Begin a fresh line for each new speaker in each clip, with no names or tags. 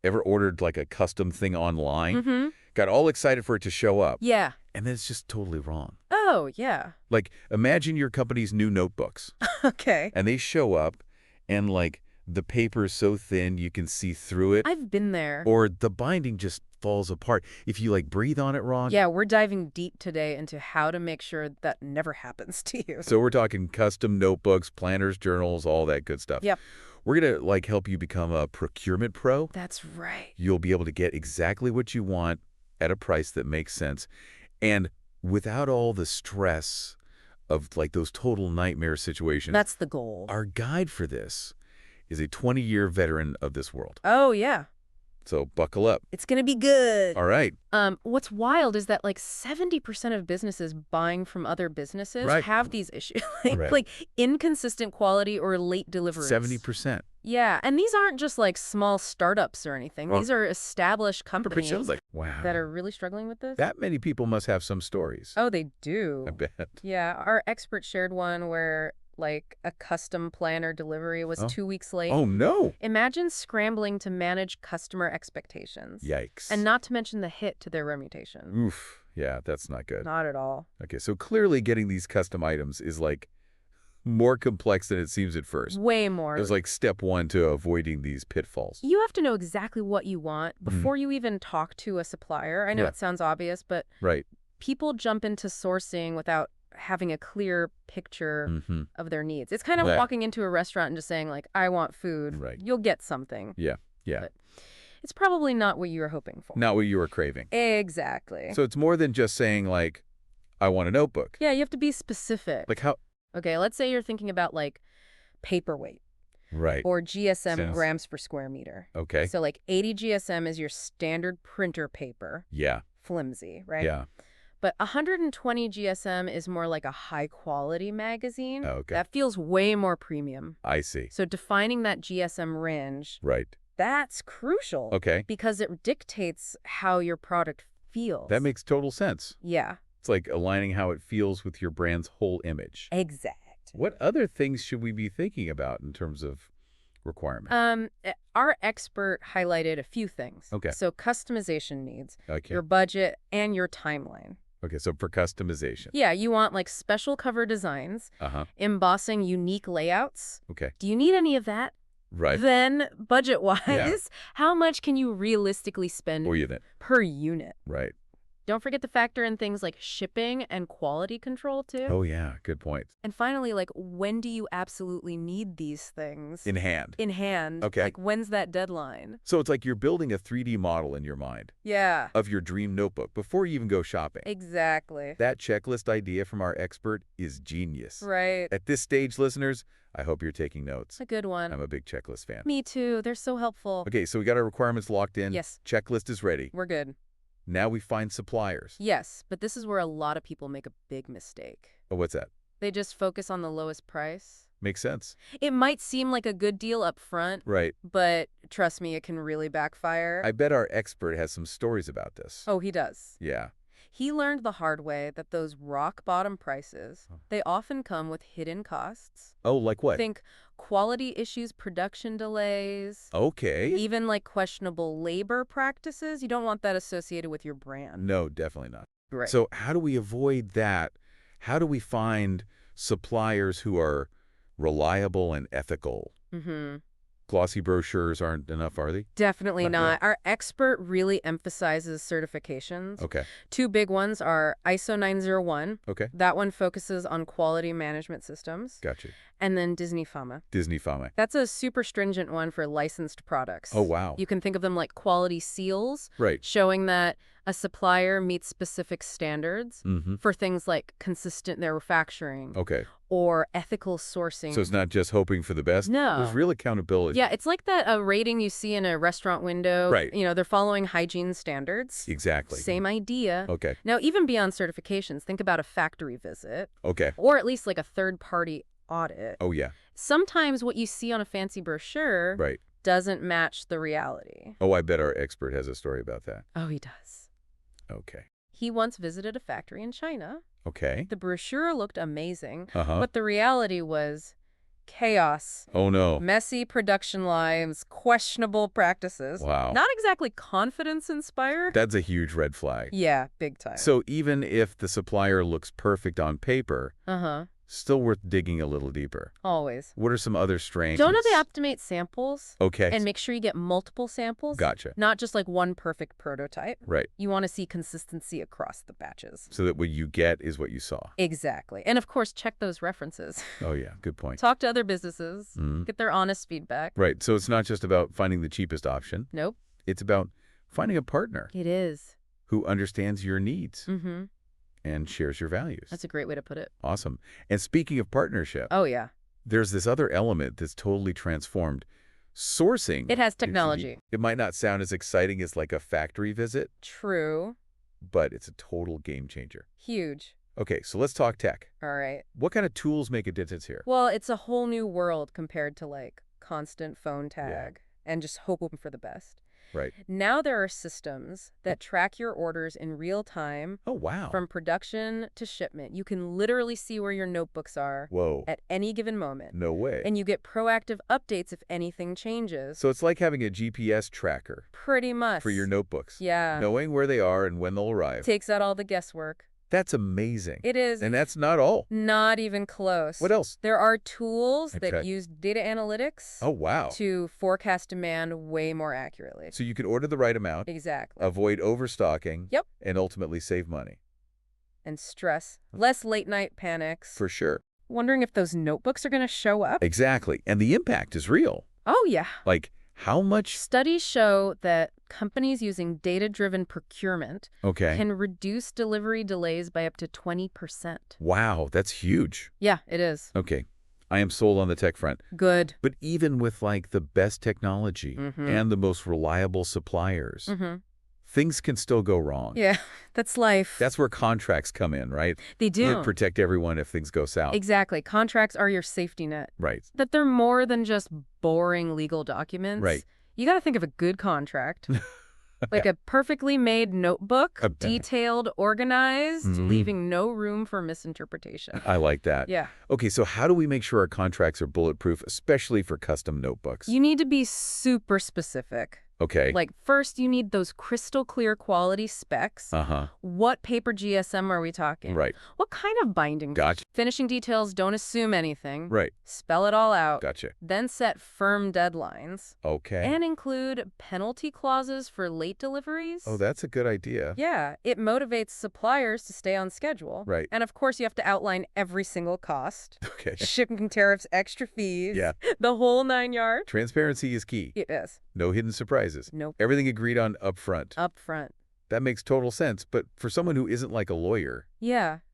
Ever ordered like a custom thing online?
Mm-hmm.
Got all excited for it to show up.
Yeah.
And then it's just totally wrong.
Oh, yeah.
Like, imagine your company's new notebooks.
Okay.
And they show up, and like, the paper is so thin you can see through it.
I've been there.
Or the binding just falls apart. If you like breathe on it wrong.
Yeah, we're diving deep today into how to make sure that never happens to you.
So we're talking custom notebooks, planners, journals, all that good stuff.
Yep.
We're going to like help you become a procurement pro.
That's right.
You'll be able to get exactly what you want at a price that makes sense. And without all the stress of like those total nightmare situations.
That's the goal.
Our guide for this is a 20-year veteran of this world.
Oh, yeah.
So buckle up.
It's going to be good.
All right.
What's wild is that like 70% of businesses buying from other businesses have these issues. Like inconsistent quality or late deliveries.
70%.
Yeah, and these aren't just like small startups or anything. These are established companies
Wow.
that are really struggling with this.
That many people must have some stories.
Oh, they do.
I bet.
Yeah, our expert shared one where like a custom planner delivery was 2 weeks late.
Oh, no.
Imagine scrambling to manage customer expectations.
Yikes.
And not to mention the hit to their reputation.
Oof. Yeah, that's not good.
Not at all.
Okay, so clearly getting these custom items is like more complex than it seems at first.
Way more.
It's like step one to avoiding these pitfalls.
You have to know exactly what you want before you even talk to a supplier. I know it sounds obvious, but people jump into sourcing without having a clear picture of their needs. It's kind of walking into a restaurant and just saying, like, I want food.
Right.
You'll get something.
Yeah.
But it's probably not what you were hoping for.
Not what you were craving.
Exactly.
So it's more than just saying, like, I want a notebook.
Yeah, you have to be specific.
Like how?
Okay, let's say you're thinking about, like, paperweight.
Right.
Or GSM grams per square meter.
Okay.
So, like, 80 GSM is your standard printer paper.
Yeah.
Flimsy, right?
Yeah.
But 120 GSM is more like a high-quality magazine.
Okay.
That feels way more premium.
I see.
So defining that GSM range, that's crucial.
Okay.
Because it dictates how your product feels.
That makes total sense.
Yeah.
It's like aligning how it feels with your brand's whole image.
Exact.
What other things should we be thinking about in terms of requirements?
Our expert highlighted a few things.
Okay.
So customization needs,
Okay.
your budget, and your timeline.
Okay, so for customization.
Yeah, you want like special cover designs, embossing unique layouts.
Okay.
Do you need any of that?
Right.
Then, budget-wise, how much can you realistically spend per unit?
Right.
Don't forget to factor in things like shipping and quality control, too.
Oh, yeah. Good point.
And finally, like, when do you absolutely need these things?
In hand.
In hand.
Okay.
Like, when's that deadline?
So it's like you're building a 3D model in your mind.
Yeah.
Of your dream notebook before you even go shopping.
Exactly.
That checklist idea from our expert is genius.
Right.
At this stage, listeners, I hope you're taking notes.
A good one.
I'm a big checklist fan.
Me too. They're so helpful.
Okay, so we got our requirements locked in.
Yes.
Checklist is ready.
We're good.
Now we find suppliers.
Yes, but this is where a lot of people make a big mistake.
Oh, what's that?
They just focus on the lowest price.
Makes sense.
It might seem like a good deal up front.
Right.
But trust me, it can really backfire.
I bet our expert has some stories about this.
Oh, he does.
Yeah.
He learned the hard way that those rock-bottom prices, they often come with hidden costs.
Oh, like what?
Think quality issues, production delays.
Okay.
Even like questionable labor practices. You don't want that associated with your brand.
No, definitely not.
Right.
So how do we avoid that? How do we find suppliers who are reliable and ethical? Glossy brochures aren't enough, are they?
Definitely not. Our expert really emphasizes certifications.
Okay.
Two big ones are ISO 901.
Okay.
That one focuses on quality management systems.
Gotcha.
And then Disney Pharma.
Disney Pharma.
That's a super stringent one for licensed products.
Oh, wow.
You can think of them like quality seals.
Right.
Showing that a supplier meets specific standards for things like consistent manufacturing.
Okay.
Or ethical sourcing.
So it's not just hoping for the best?
No.
There's real accountability.
Yeah, it's like that rating you see in a restaurant window.
Right.
You know, they're following hygiene standards.
Exactly.
Same idea.
Okay.
Now, even beyond certifications, think about a factory visit.
Okay.
Or at least like a third-party audit.
Oh, yeah.
Sometimes what you see on a fancy brochure doesn't match the reality.
Oh, I bet our expert has a story about that.
Oh, he does.
Okay.
He once visited a factory in China.
Okay.
The brochure looked amazing, but the reality was chaos.
Oh, no.
Messy production lines, questionable practices.
Wow.
Not exactly confidence-inspired.
That's a huge red flag.
Yeah, big time.
So even if the supplier looks perfect on paper, still worth digging a little deeper.
Always.
What are some other strains?
Don't underestimate samples.
Okay.
And make sure you get multiple samples.
Gotcha.
Not just like one perfect prototype.
Right.
You want to see consistency across the batches.
So that what you get is what you saw.
Exactly. And of course, check those references.
Oh, yeah. Good point.
Talk to other businesses. Get their honest feedback.
Right. So it's not just about finding the cheapest option.
Nope.
It's about finding a partner.
It is.
Who understands your needs. And shares your values.
That's a great way to put it.
Awesome. And speaking of partnership.
Oh, yeah.
There's this other element that's totally transformed. Sourcing.
It has technology.
It might not sound as exciting as like a factory visit.
True.
But it's a total game changer.
Huge.
Okay, so let's talk tech.
All right.
What kind of tools make a difference here?
Well, it's a whole new world compared to like constant phone tag and just hoping for the best.
Right.
Now there are systems that track your orders in real time.
Oh, wow.
From production to shipment. You can literally see where your notebooks are.
Whoa.
At any given moment.
No way.
And you get proactive updates if anything changes.
So it's like having a GPS tracker.
Pretty much.
For your notebooks.
Yeah.
Knowing where they are and when they'll arrive.
Takes out all the guesswork.
That's amazing.
It is.
And that's not all.
Not even close.
What else?
There are tools that use data analytics.
Oh, wow.
To forecast demand way more accurately.
So you can order the right amount.
Exactly.
Avoid overstocking.
Yep.
And ultimately save money.
And stress. Less late-night panics.
For sure.
Wondering if those notebooks are going to show up?
Exactly. And the impact is real.
Oh, yeah.
Like, how much?
Studies show that companies using data-driven procurement can reduce delivery delays by up to 20%.
Wow, that's huge.
Yeah, it is.
Okay, I am sold on the tech front.
Good.
But even with like the best technology and the most reliable suppliers, things can still go wrong.
Yeah, that's life.
That's where contracts come in, right?
They do.
They protect everyone if things go south.
Exactly. Contracts are your safety net.
Right.
That they're more than just boring legal documents.
Right.
You got to think of a good contract. Like a perfectly made notebook, detailed, organized, leaving no room for misinterpretation.
I like that.
Yeah.
Okay, so how do we make sure our contracts are bulletproof, especially for custom notebooks?
You need to be super specific.
Okay.
Like, first, you need those crystal clear quality specs. What paper GSM are we talking?
Right.
What kind of binding?
Gotcha.
Finishing details, don't assume anything.
Right.
Spell it all out.
Gotcha.
Then set firm deadlines.
Okay.
And include penalty clauses for late deliveries.
Oh, that's a good idea.
Yeah, it motivates suppliers to stay on schedule.
Right.
And of course, you have to outline every single cost.
Okay.
Shipping tariffs, extra fees.
Yeah.
The whole 9 yards.
Transparency is key.
It is.
No hidden surprises.
Nope.
Everything agreed on up front.
Up front.
That makes total sense, but for someone who isn't like a lawyer,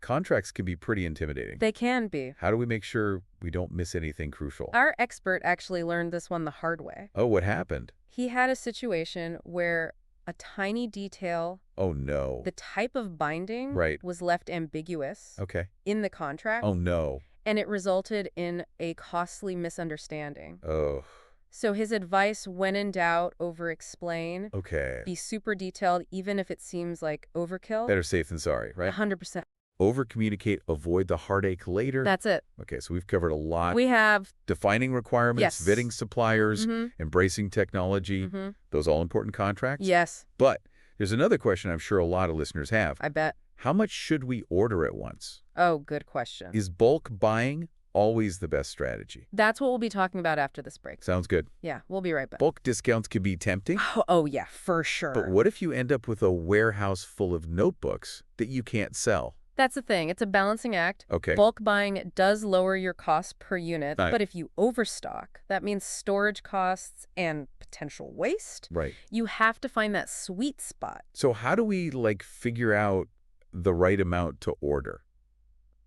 contracts can be pretty intimidating.
They can be.
How do we make sure we don't miss anything crucial?
Our expert actually learned this one the hard way.
Oh, what happened?
He had a situation where a tiny detail,
oh no,
the type of binding was left ambiguous in the contract.
Oh no.
And it resulted in a costly misunderstanding.
Oh.
So his advice, when in doubt, over-explain.
Okay.
Be super detailed, even if it seems like overkill.
Better safe than sorry, right?
100%.
Over-communicate, avoid the heartache later.
That's it.
Okay, so we've covered a lot.
We have.
Defining requirements, vetting suppliers, embracing technology, those all-important contracts.
Yes.
But there's another question I'm sure a lot of listeners have.
I bet.
How much should we order at once?
Oh, good question.
Is bulk buying always the best strategy?
That's what we'll be talking about after this break.
Sounds good.
Yeah, we'll be right back.
Bulk discounts can be tempting.
Oh, yeah, for sure.
But what if you end up with a warehouse full of notebooks that you can't sell?
That's the thing. It's a balancing act.
Okay.
Bulk buying does lower your cost per unit,
Right.
but if you overstock, that means storage costs and potential waste.
Right.
You have to find that sweet spot.
So how do we, like, figure out the right amount to order?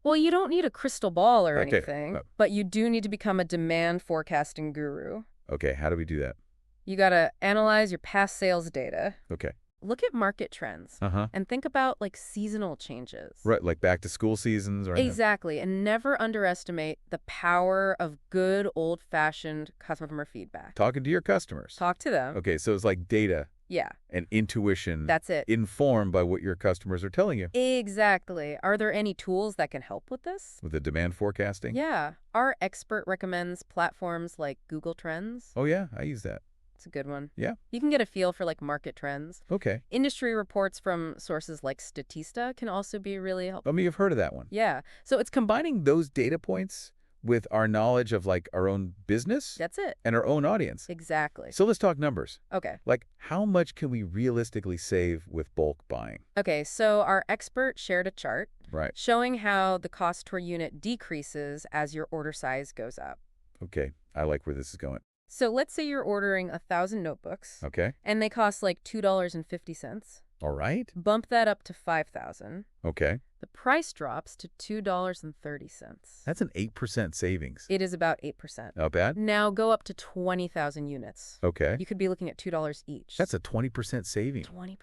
Well, you don't need a crystal ball or
Okay.
anything, but you do need to become a demand forecasting guru.
Okay, how do we do that?
You got to analyze your past sales data.
Okay.
Look at market trends and think about like seasonal changes.
Right, like back to school seasons, or
Exactly, and never underestimate the power of good old-fashioned customer feedback.
talking to your customers.
Talk to them.
Okay, so it's like data
Yeah.
And intuition.
That's it.
Informed by what your customers are telling you.
Exactly. Are there any tools that can help with this?
With the demand forecasting?
Yeah. Our expert recommends platforms like Google Trends.
Oh, yeah. I use that.
It's a good one.
Yeah.
You can get a feel for like market trends.
Okay.
Industry reports from sources like Statista can also be really helpful.
I mean, you've heard of that one.
Yeah.
So it's combining those data points with our knowledge of like our own business.
That's it.
And our own audience.
Exactly.
So let's talk numbers.
Okay.
Like, how much can we realistically save with bulk buying?
Okay, so our expert shared a chart
Right.
showing how the cost per unit decreases as your order size goes up.
Okay. I like where this is going.
So let's say you're ordering 1,000 notebooks.
Okay.
And they cost like $2.50.
All right.
Bump that up to 5,000.
Okay.
The price drops to $2.30.
That's an 8% savings.
It is about 8%.
Not bad?
Now go up to 20,000 units.
Okay.
You could be looking at $2 each.
That's a 20% saving.
20%.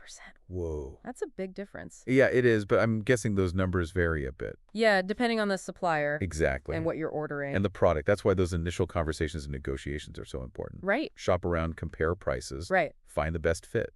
Whoa.
That's a big difference.
Yeah, it is, but I'm guessing those numbers vary a bit.
Yeah, depending on the supplier.
Exactly.
And what you're ordering.
And the product. That's why those initial conversations and negotiations are so important.
Right.
Shop around, compare prices.
Right.
Find the best fit.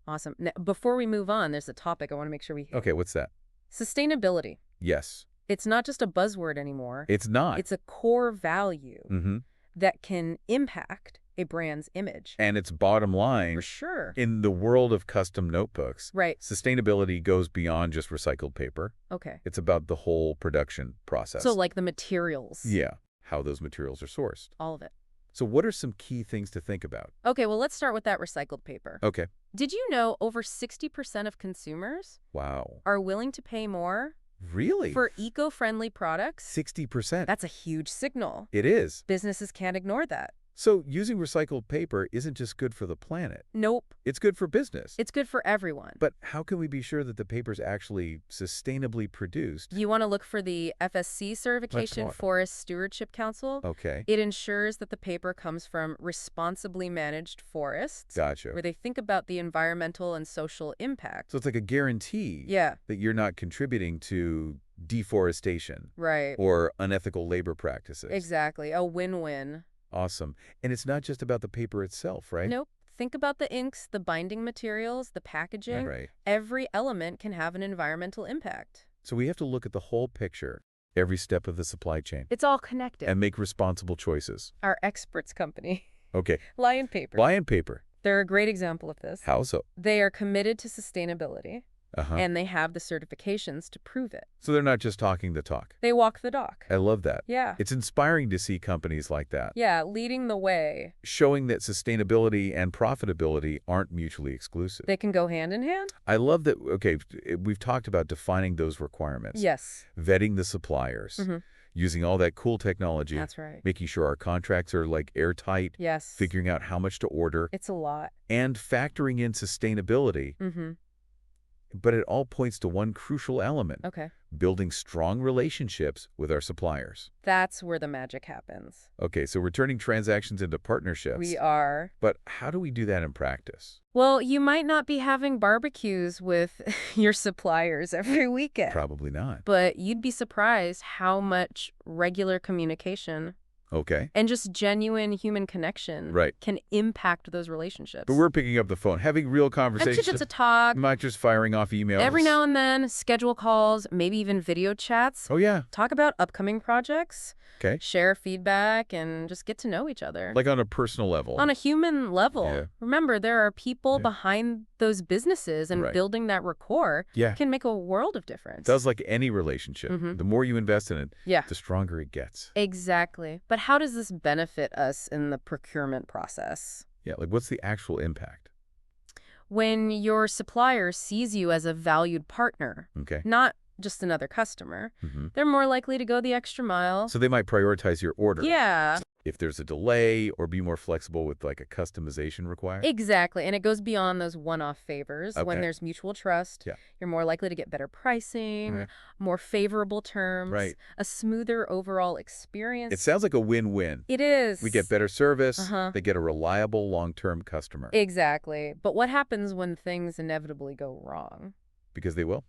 Awesome. Now, before we move on, there's a topic I want to make sure we hit.
Okay, what's that?
Sustainability.
Yes.
It's not just a buzzword anymore.
It's not.
It's a core value
Mm-hmm.
that can impact a brand's image.
And its bottom line,
For sure.
in the world of custom notebooks,
Right.
sustainability goes beyond just recycled paper.
Okay.
It's about the whole production process.
So like the materials.
Yeah, how those materials are sourced.
All of it.
So what are some key things to think about?
Okay, well, let's start with that recycled paper.
Okay.
Did you know over 60% of consumers
Wow.
are willing to pay more
Really?
for eco-friendly products?
60%.
That's a huge signal.
It is.
Businesses can't ignore that.
So using recycled paper isn't just good for the planet.
Nope.
It's good for business.
It's good for everyone.
But how can we be sure that the paper's actually sustainably produced?
You want to look for the FSC certification,
what?
Forest Stewardship Council.
Okay.
It ensures that the paper comes from responsibly managed forests.
Gotcha.
Where they think about the environmental and social impact.
So it's like a guarantee
Yeah.
that you're not contributing to deforestation
Right.
or unethical labor practices.
Exactly. A win-win.
Awesome. And it's not just about the paper itself, right?
Nope. Think about the inks, the binding materials, the packaging.
Right.
Every element can have an environmental impact.
So we have to look at the whole picture, every step of the supply chain,
It's all connected.
and make responsible choices.
Our experts company,
Okay.
Lion Paper.
Lion paper.
They're a great example of this.
How so?
They are committed to sustainability,
Uh-huh.
and they have the certifications to prove it.
So they're not just talking the talk.
They walk the dock.
I love that.
Yeah.
It's inspiring to see companies like that,
Yeah, leading the way.
showing that sustainability and profitability aren't mutually exclusive.
They can go hand in hand?
I love that, okay, we've talked about defining those requirements.
Yes.
Vetting the suppliers, using all that cool technology.
That's right.
Making sure our contracts are like airtight,
Yes.
figuring out how much to order,
It's a lot.
and factoring in sustainability. But it all points to one crucial element,
Okay.
building strong relationships with our suppliers.
That's where the magic happens.
Okay, so we're turning transactions into partnerships.
We are.
But how do we do that in practice?
Well, you might not be having barbecues with your suppliers every weekend.
Probably not.
But you'd be surprised how much regular communication
Okay.
and just genuine human connection
Right.
can impact those relationships.
But we're picking up the phone, having real
and
conversations.
to talk.
Not just firing off emails.
Every now and then, schedule calls, maybe even video chats.
Oh, yeah.
Talk about upcoming projects.
Okay.
Share feedback and just get to know each other.
Like on a personal level.
On a human level.
Yeah.
Remember, there are people
Yeah.
behind those businesses, and
Right.
building that rapport
Yeah.
can make a world of difference.
Does like any relationship. The more you invest in it,
Yeah.
the stronger it gets.
Exactly. But how does this benefit us in the procurement process?
Yeah, like what's the actual impact?
When your supplier sees you as a valued partner,
Okay.
not just another customer, they're more likely to go the extra mile.
So they might prioritize your order.
Yeah,
If there's a delay, or be more flexible with like a customization required.
exactly. And it goes beyond those one-off favors. When
Okay.
there's mutual trust,
Yeah.
you're more likely to get better pricing,
Right.
more favorable terms,
Right.
a smoother overall experience.
It sounds like a win-win.
It is.
We get better service.
Uh-huh.
They get a reliable long-term customer.
Exactly. But what happens when things inevitably go wrong?
Because they will,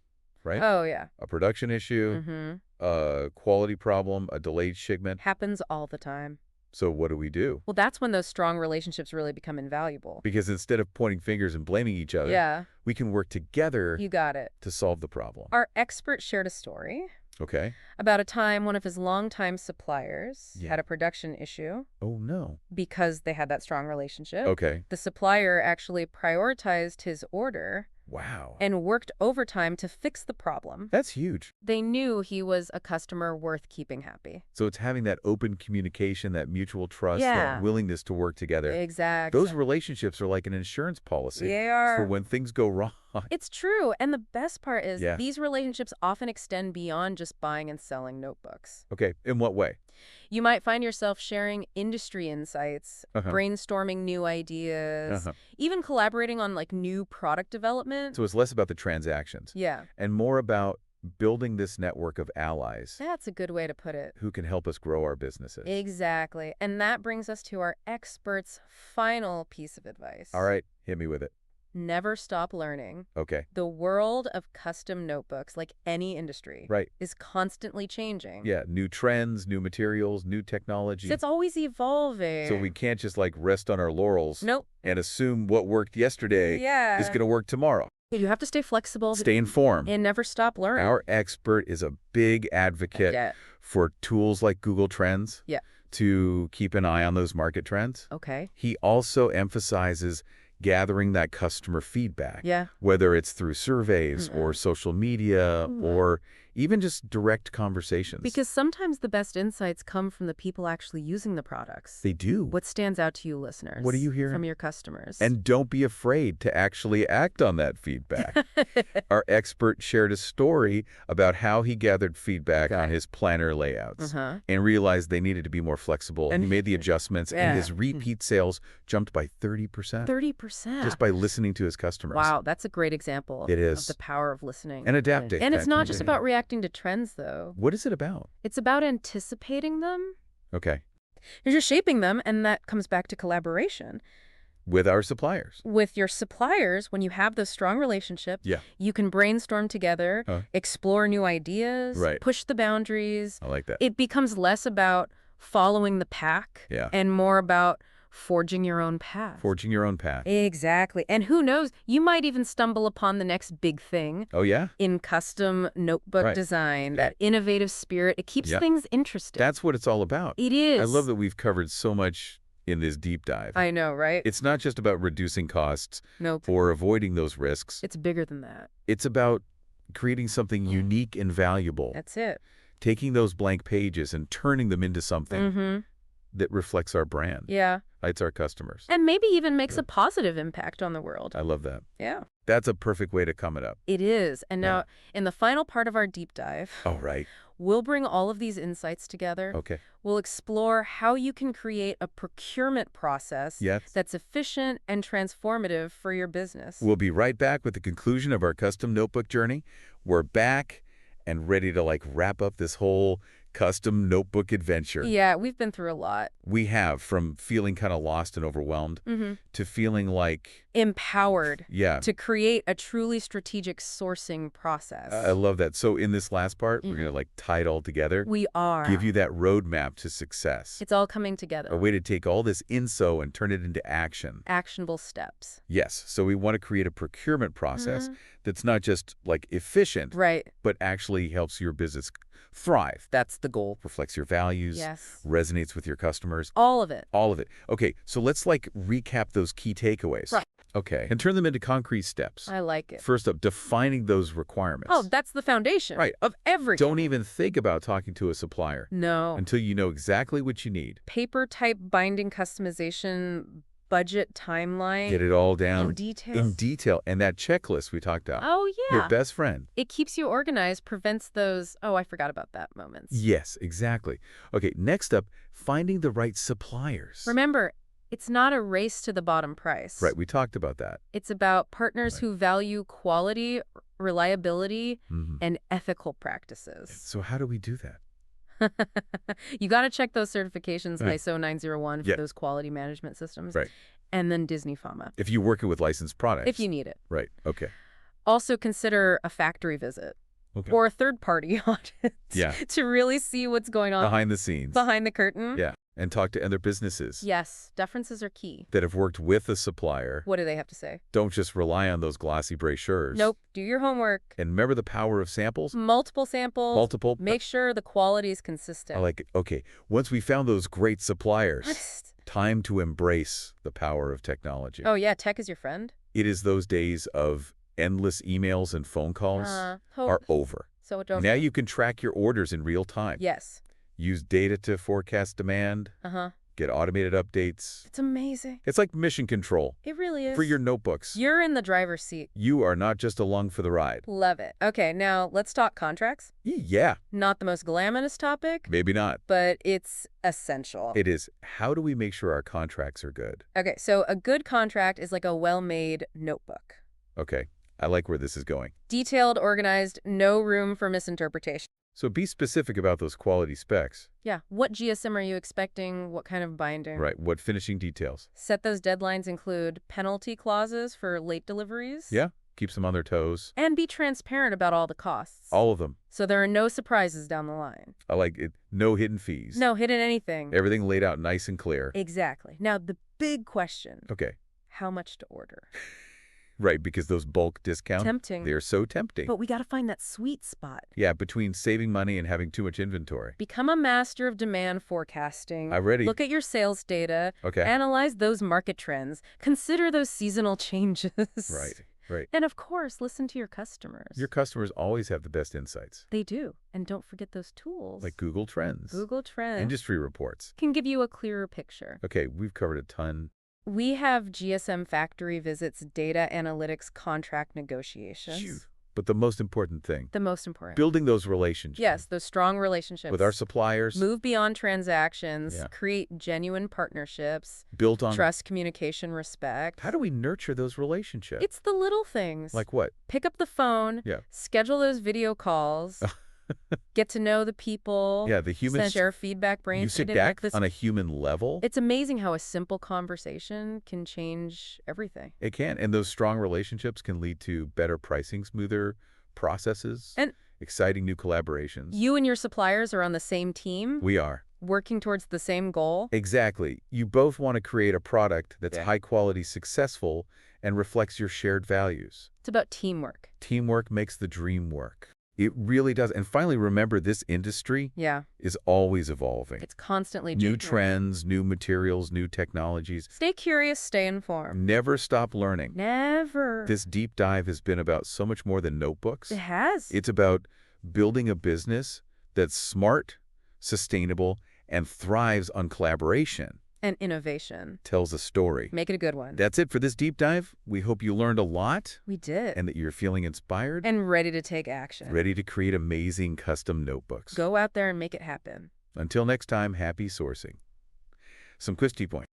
right?
Oh, yeah.
A production issue, a quality problem, a delayed shipment.
Happens all the time.
So what do we do?
Well, that's when those strong relationships really become invaluable.
Because instead of pointing fingers and blaming each other,
Yeah.
we can work together
You got it.
to solve the problem.
Our expert shared a story
Okay.
about a time one of his longtime suppliers
Yeah.
had a production issue
Oh, no.
because they had that strong relationship.
Okay.
The supplier actually prioritized his order
Wow.
and worked overtime to fix the problem.
That's huge.
They knew he was a customer worth keeping happy.
So it's having that open communication, that mutual trust,
Yeah.
that willingness to work together.
Exactly.
Those relationships are like an insurance policy
They are.
for when things go wrong.
It's true. And the best part is
Yeah.
these relationships often extend beyond just buying and selling notebooks.
Okay. In what way?
You might find yourself sharing industry insights,
Uh-huh.
brainstorming new ideas,
Uh-huh.
even collaborating on new product development.
So it's less about the transactions
Yeah,
and more about building this network of allies
that's a good way to put it.
who can help us grow our businesses.
Exactly. And that brings us to our expert's final piece of advice.
All right. Hit me with it.
Never stop learning.
Okay.
The world of custom notebooks, like any industry,
Right.
is constantly changing.
Yeah. New trends, new materials, new technology.
So it's always evolving.
So we can't just rest on our laurels
Nope.
and assume what worked yesterday
Yeah.
is going to work tomorrow.
You have to stay flexible.
Stay informed.
And never stop learning.
Our expert is a big advocate
Yeah.
for tools like Google Trends
Yeah.
to keep an eye on those market trends.
Okay.
He also emphasizes gathering that customer feedback,
Yeah.
whether it's through surveys or social media or even just direct conversations.
Because sometimes the best insights come from the people actually using the products.
they do.
What stands out to you, listeners?
What are you hearing?
From your customers.
And don't be afraid to actually act on that feedback. Our expert shared a story about how he gathered feedback on his planner layouts and realized they needed to be more flexible. And he made the adjustments, and his repeat sales jumped by 30%.
30%.
Just by listening to his customers.
Wow, that's a great example
It is.
of the power of listening.
And adapting.
And it's not just about reacting to trends, though.
What is it about?
It's about anticipating them.
Okay.
You're just shaping them, and that comes back to collaboration.
With our suppliers.
With your suppliers, when you have those strong relationships,
Yeah.
you can brainstorm together, explore new ideas, push the boundaries.
I like that.
It becomes less about following the pack and more about forging your own path.
Forging your own path.
Exactly. And who knows, you might even stumble upon the next big thing.
Oh, yeah?
In custom notebook design, that innovative spirit. It keeps things interesting.
That's what it's all about.
It is.
I love that we've covered so much in this deep dive.
I know, right?
It's not just about reducing costs
Nope.
or avoiding those risks.
It's bigger than that.
It's about creating something unique and valuable.
That's it.
Taking those blank pages and turning them into something that reflects our brand.
Yeah.
Lights our customers.
And maybe even makes a positive impact on the world.
I love that.
Yeah.
That's a perfect way to come it up.
It is. And now, in the final part of our deep dive,
Oh, right.
we'll bring all of these insights together.
Okay.
We'll explore how you can create a procurement process that's efficient and transformative for your business.
We'll be right back with the conclusion of our custom notebook journey. We're back and ready to wrap up this whole custom notebook adventure.
Yeah, we've been through a lot.
We have, from feeling kind of lost and overwhelmed to feeling
empowered to create a truly strategic sourcing process.
I love that. So in this last part, we're going to tie it all together.
We are.
Give you that roadmap to success.
It's all coming together.
A way to take all this info and turn it into action.
Actionable steps.
Yes. So we want to create a procurement process that's not just efficient, but actually helps your business thrive.
That's the goal.
Reflects your values, resonates with your customers.
All of it.
All of it. Okay, so let's recap those key takeaways.
Right.
Okay, and turn them into concrete steps.
I like it.
First up, defining those requirements.
Oh, that's the foundation of everything.
Don't even think about talking to a supplier.
No.
Until you know exactly what you need.
Paper type binding customization, budget timeline.
Get it all down.
In detail.
In detail. And that checklist we talked about.
Oh, yeah.
Your best friend.
It keeps you organized, prevents those, oh, I forgot about that moments.
Yes, exactly. Okay, next up, finding the right suppliers.
Remember, it's not a race to the bottom price.
Right, we talked about that.
It's about partners who value quality, reliability, and ethical practices.
So how do we do that?
You got to check those certifications, ISO 901 for those quality management systems.
Right.
And then Disney Pharma.
If you're working with licensed products.
If you need it.
Right. Okay.
Also consider a factory visit.
Okay.
Or a third-party audit. To really see what's going on.
Behind the scenes.
Behind the curtain.
Yeah. And talk to other businesses.
Yes, deferences are key.
That have worked with a supplier.
What do they have to say?
Don't just rely on those glossy brochures.
Nope. Do your homework.
And remember the power of samples?
Multiple samples.
Multiple.
Make sure the quality is consistent.
I like it. Okay, once we found those great suppliers, time to embrace the power of technology.
Oh, yeah, tech is your friend?
It is those days of endless emails and phone calls are over.
So don't.
Now you can track your orders in real time.
Yes.
Use data to forecast demand. Get automated updates.
It's amazing.
It's like mission control.
It really is.
For your notebooks.
You're in the driver's seat.
You are not just along for the ride.
Love it. Okay, now let's talk contracts.
Yeah.
Not the most glamorous topic.
Maybe not.
But it's essential.
It is. How do we make sure our contracts are good?
Okay, so a good contract is like a well-made notebook.
Okay, I like where this is going.
Detailed, organized, no room for misinterpretation.
So be specific about those quality specs.
Yeah. What GSM are you expecting? What kind of binding?
Right. What finishing details?
Set those deadlines include penalty clauses for late deliveries.
Yeah. Keeps them on their toes.
And be transparent about all the costs.
All of them.
So there are no surprises down the line.
I like it. No hidden fees.
No hidden anything.
Everything laid out nice and clear.
Exactly. Now, the big question.
Okay.
How much to order?
Right, because those bulk discounts,
tempting.
They're so tempting.
But we got to find that sweet spot.
Yeah, between saving money and having too much inventory.
Become a master of demand forecasting.
I'm ready.
Look at your sales data.
Okay.
Analyze those market trends. Consider those seasonal changes.
Right.
And of course, listen to your customers.
Your customers always have the best insights.
They do. And don't forget those tools.
Like Google Trends.
Google Trends.
Industry reports.
Can give you a clearer picture.
Okay, we've covered a ton.
We have GSM factory visits, data analytics, contract negotiations.
Phew. But the most important thing.
The most important.
Building those relationships.
Yes, those strong relationships.
With our suppliers.
Move beyond transactions. Yeah. Create genuine partnerships.
Built on
trust, communication, respect.
How do we nurture those relationships?
It's the little things.
Like what?
Pick up the phone.
Yeah.
Schedule those video calls. Get to know the people.
Yeah, the humans.
Share feedback, brainstorm.
You sit back on a human level.
It's amazing how a simple conversation can change everything.
It can. And those strong relationships can lead to better pricing, smoother processes,
and
exciting new collaborations.
You and your suppliers are on the same team.
We are.
Working towards the same goal.
Exactly. You both want to create a product that's high quality, successful, and reflects your shared values.
It's about teamwork.
Teamwork makes the dream work. It really does. And finally, remember, this industry is always evolving.
It's constantly
new trends, new materials, new technologies.
Stay curious, stay informed.
Never stop learning.
Never.
This deep dive has been about so much more than notebooks.
It has.
It's about building a business that's smart, sustainable, and thrives on collaboration.
And innovation.
Tells a story.
Make it a good one.
That's it for this deep dive. We hope you learned a lot.
We did.
And that you're feeling inspired.
And ready to take action.
Ready to create amazing custom notebooks.
Go out there and make it happen.
Until next time, happy sourcing. Some Christy points.